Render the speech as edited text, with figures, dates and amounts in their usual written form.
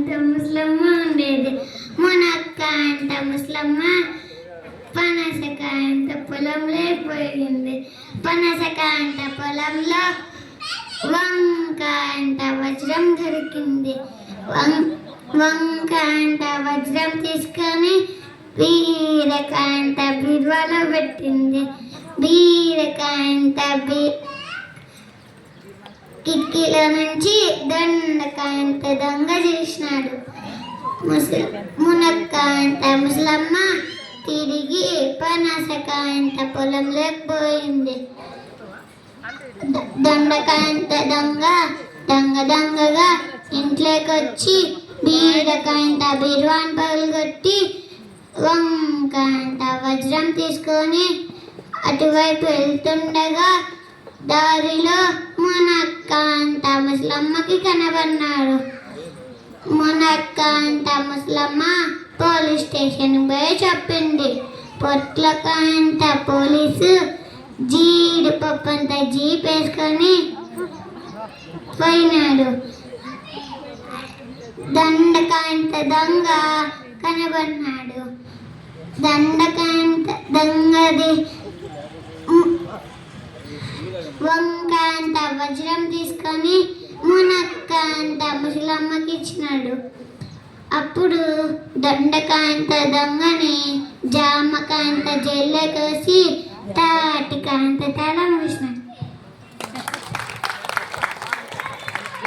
అంత ముసలమ్మ ఉండేది. మునక్క అంట ముసలమ్మ పనసకాయ అంత పొలంలో పోయింది. పనసకాయ అంట పొలంలో వంకాయ అంట వజ్రం దొరికింది. వంకాయ అంట వజ్రం తీసుకొని బీరకాయ అంట బీరువాలో పెట్టింది. బీరకాయ అంట కిటికీలో నుంచి దొండకాయ అంత దొంగ చేసినాడు. మునక్కాయ అంట ముసలమ్మ తిరిగి పనసకాయ అంట పొలంలోకి పోయింది. దొండకాయ అంట దొంగగా ఇంట్లోకి వచ్చి బీరకాయ అంట బీరువాని పగలగొట్టి వంకాయ అంట వజ్రం తీసుకొని అటువైపు వెళ్తుండగా దారిలో మునక్క అంట ముసలమ్మకి కనబడినాడు. మునక్క అంట ముసలమ్మ పోలీస్ స్టేషన్ పోయి చెప్పింది. పొట్లకాయ అంట పోలీసు జీడిపప్పు అంత జీప్ వేసుకొని పోయినాడు. దొండకాయ అంత దొంగ కనబడినాడు. దొండకాయ అంత దొంగది వంకాయ అంట వజ్రం తీసుకొని మునక్క అంట ముసలమ్మకి ఇచ్చినాడు. అప్పుడు దొండకాయ అంత దొంగని జామకాయ అంత జైల్లో కోసి తాటికాయ అంత తల మూసినాడు.